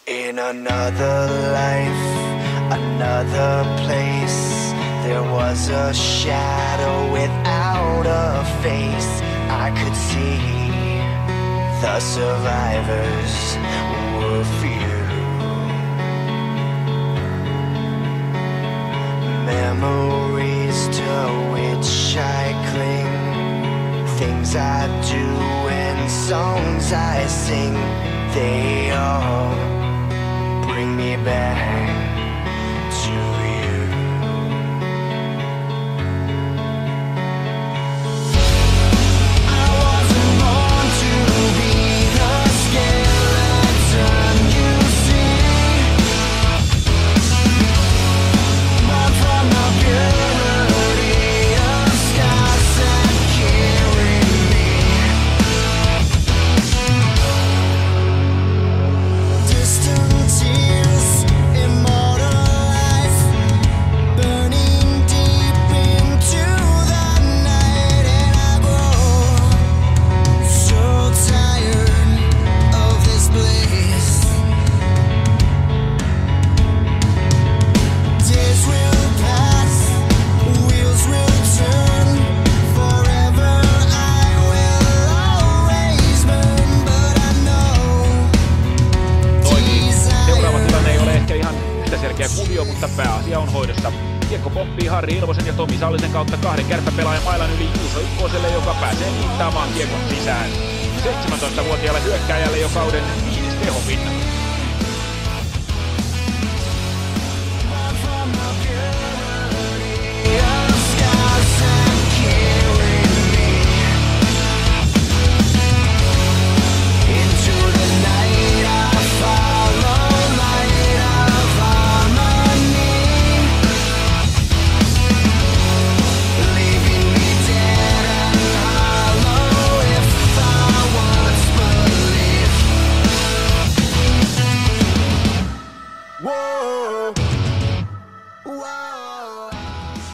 In another life, another place, there was a shadow without a face. I could see the survivors were few. Memories to which I cling, things I do and songs I sing, they all bring me back to you. I wasn't born to be the skeleton you see, born from the purity of skies that carry me. Distant tears, immortal life, burning deep into the night, and I grow so tired of this place. Days will pass, wheels will turn, forever I will always burn, but I know these Seuraava tilanne ei ole ehkä ihan yhtä selkeä kuvio, mutta pääasia on hoidossa. Kiekko pomppii Harri Ilvosen ja Tomi Sallisen kautta kahden kärppäpelaajan mailan yli Juuso Ykköselle, joka pääsee niittaamaan kiekon sisään. 17-vuotiaalle hyökkääjälle jo kauden 5. tehopinta.